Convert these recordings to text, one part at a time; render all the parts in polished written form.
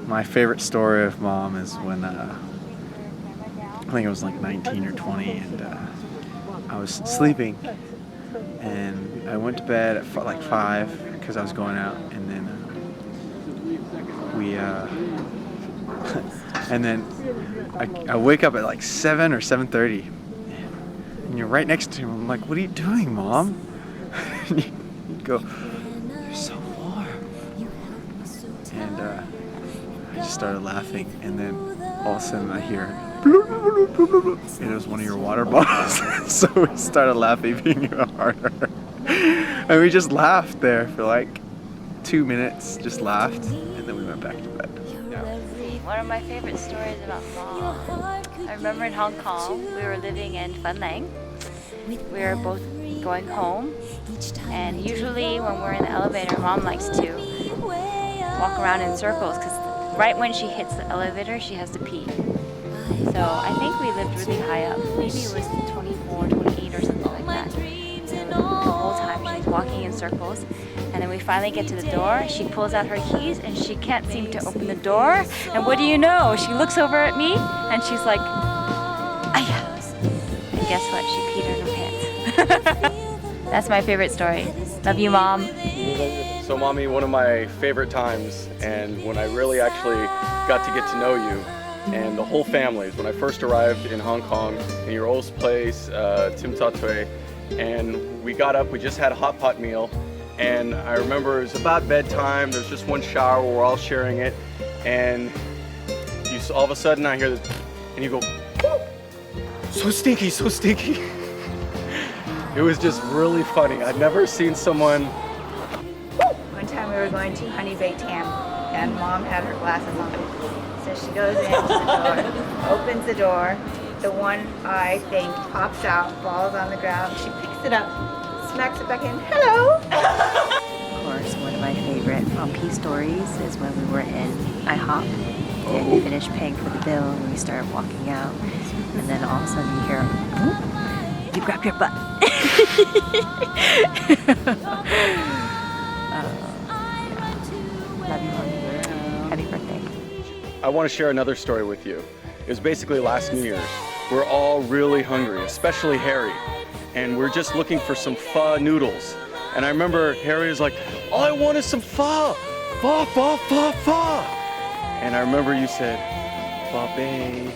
My favorite story of Mom is when I think I was like 19 or 20, and I was sleeping, and I went to bed at like 5 because I was going out, and then and then I wake up at like 7 or 7:30, and you're right next to him. I'm like, "What are you doing, Mom?" And you go, "You're so warm," and I just started laughing, and then all of a sudden I hear, and it was one of your water bottles. So we started laughing even harder, and we just laughed there for like 2 minutes, just laughed, and then we went back to bed. Yeah. One of my favorite stories about Mom, I remember in Hong Kong, we were living in Fun Lang. We were both going home, and usually when we're in the elevator, Mom likes to walk around in circles because right when she hits the elevator, she has to pee. So I think we lived really high up. Maybe it was 24, 28 or something like that. And the whole time she was walking in circles. And then we finally get to the door. She pulls out her keys and she can't seem to open the door. And what do you know? She looks over at me and she's like, "Aya." And guess what? She peed in her pants. That's my favorite story. Love you, Mom. So Mommy, one of my favorite times, and when I really actually got to get to know you and the whole families, when I first arrived in Hong Kong in your old place, Tim Ta Tui, and we got up, we just had a hot pot meal, and I remember it was about bedtime, there's just one shower, we're all sharing it, and all of a sudden I hear this, and you go, "So stinky, so stinky." It was just really funny. I'd never seen someone. One time we were going to Honey Bay Tam, and Mom had her glasses on. So she goes into the door, opens the door, the one eye thing pops out, falls on the ground. She picks it up, smacks it back in. "Hello!" Of course, one of my favorite Pea stories is when we were in IHOP and we finished paying for the bill and we started walking out, and then all of a sudden you hear, "Ooh, you grab your butt." Love you, Mommy. Happy birthday. I want to share another story with you. It was basically last New Year's. We're all really hungry, especially Harry, and we're just looking for some pho noodles. And I remember Harry was like, "All I want is some pho, pho, pho, pho, pho." And I remember you said, "Babe,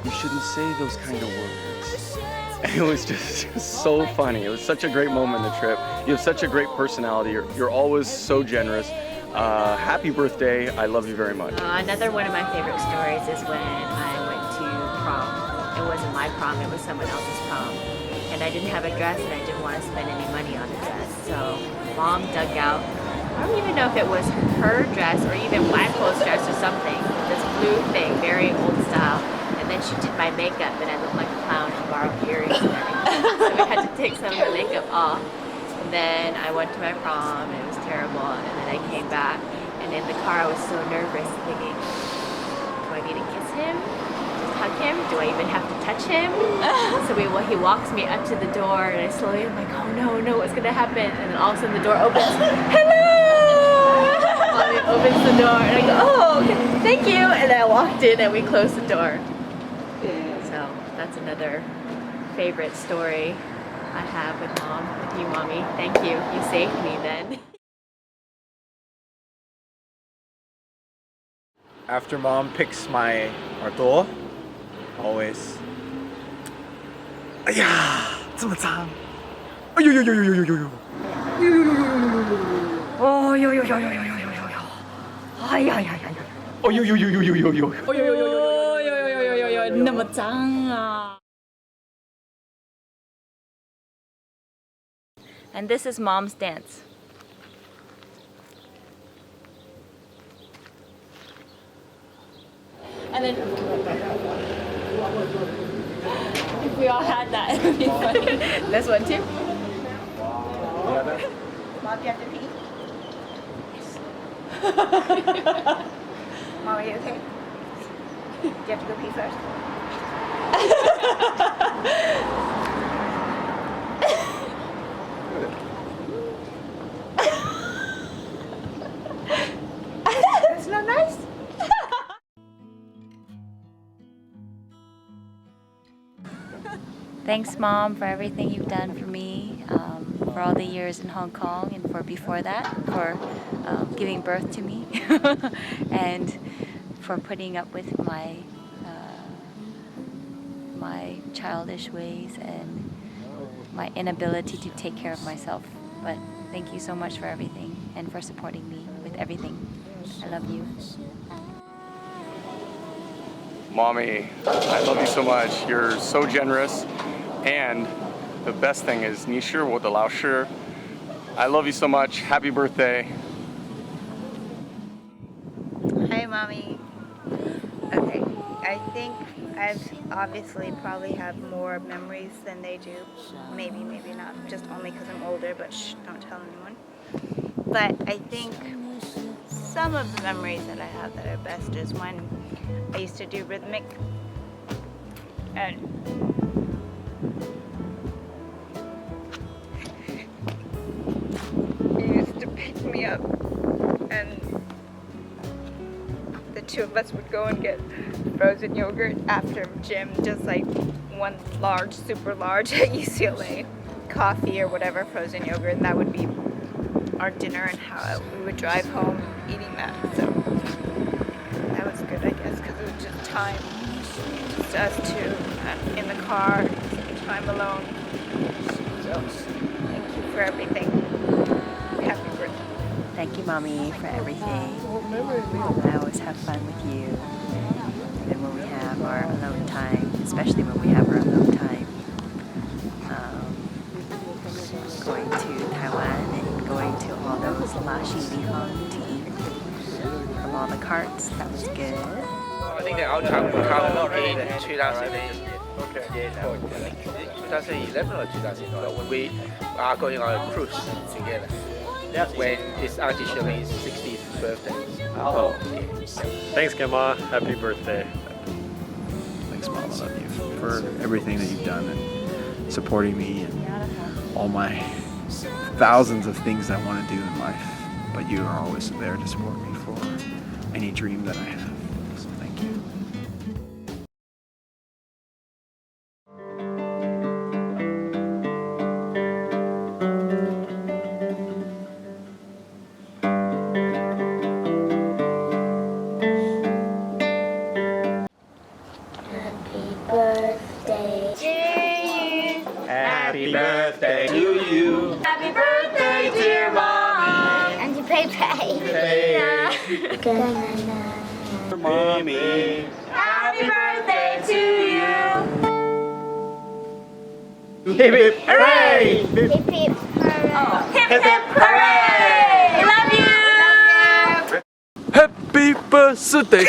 you shouldn't say those kind of words." And it was just so funny. It was such a great moment in the trip. You have such a great personality. You're always so generous. Happy birthday. I love you very much. Another one of my favorite stories is when I went to prom. It wasn't my prom, it was someone else's prom. And I didn't have a dress and I didn't want to spend any money on a dress. So Mom dug out, I don't even know if it was her dress or even my clothes dress or something, this blue thing, very old style. And then she did my makeup and I looked like a clown. She borrowed earrings and everything. So we had to take some of the makeup off. And then I went to my prom and it was terrible. And then I came back and in the car I was so nervous thinking, do I need to kiss him? Just hug him? Do I even have to touch him? So he walks me up to the door and I slowly, I'm like, oh no, what's gonna happen? And then all of a sudden the door opens, hello! Mommy opens the door and I go, oh, okay, thank you. And then I walked in and we closed the door. So that's another favorite story I have with Mom, with you, Mommy. Thank you. You saved me then. After Mom picks my耳朵, always, "Aya, 这么脏！哎呦呦呦呦呦呦呦呦！哦呦呦呦呦呦呦呦呦呦！哎呀呀呀呀！哦呦呦呦呦呦呦呦！哦呦呦呦呦呦呦呦呦呦！那么脏啊！" And this is Mom's dance. And then if we all had that, it would be funny. This one too. Mom, do you have to pee? Yes. Mom, are you okay? Do you have to go pee first? Thanks, Mom, for everything you've done for me, for all the years in Hong Kong, and for before that, for giving birth to me, and for putting up with my my childish ways and my inability to take care of myself. But thank you so much for everything and for supporting me with everything. I love you. Mommy, I love you so much. You're so generous. And the best thing is, 你是我的老师. I love you so much. Happy birthday. Hi, Mommy. Okay, I think I've obviously probably have more memories than they do. Maybe, maybe not. Just only because I'm older, but shh, don't tell anyone. But I think some of the memories that I have that are best is when I used to do rhythmic, and he used to pick me up, and the two of us would go and get frozen yogurt after gym, just like one large, super large at UCLA, coffee or whatever, frozen yogurt, and that would be our dinner, and how we would drive home eating that. So that was good, I guess, because it was just time, just us two in the car, time alone. So thank you for everything. Happy birthday. Thank you, Mommy, for everything. I always have fun with you. Even when we have our alone time, especially when we have our alone time. Going to Taiwan and going to all those Lashi Bihang to eat from all the carts. That was good. I think the outcome will come in 2011 or 2012 when we are going on a cruise together. When it's Auntie Shirley's 60th birthday. Oh. Thanks, Grandma. Happy birthday. Thanks, Mom. I love you for everything that you've done and supporting me and all my thousands of things I want to do in life. But you are always there to support me for any dream that I have. So thank you. Happy birthday to you. Happy birthday, dear mommy. Cheng Pei Pei. Mommy. Happy birthday to you. Hip hip hooray! Hip hip hooray. Hip hip hooray! Love you! Happy birthday!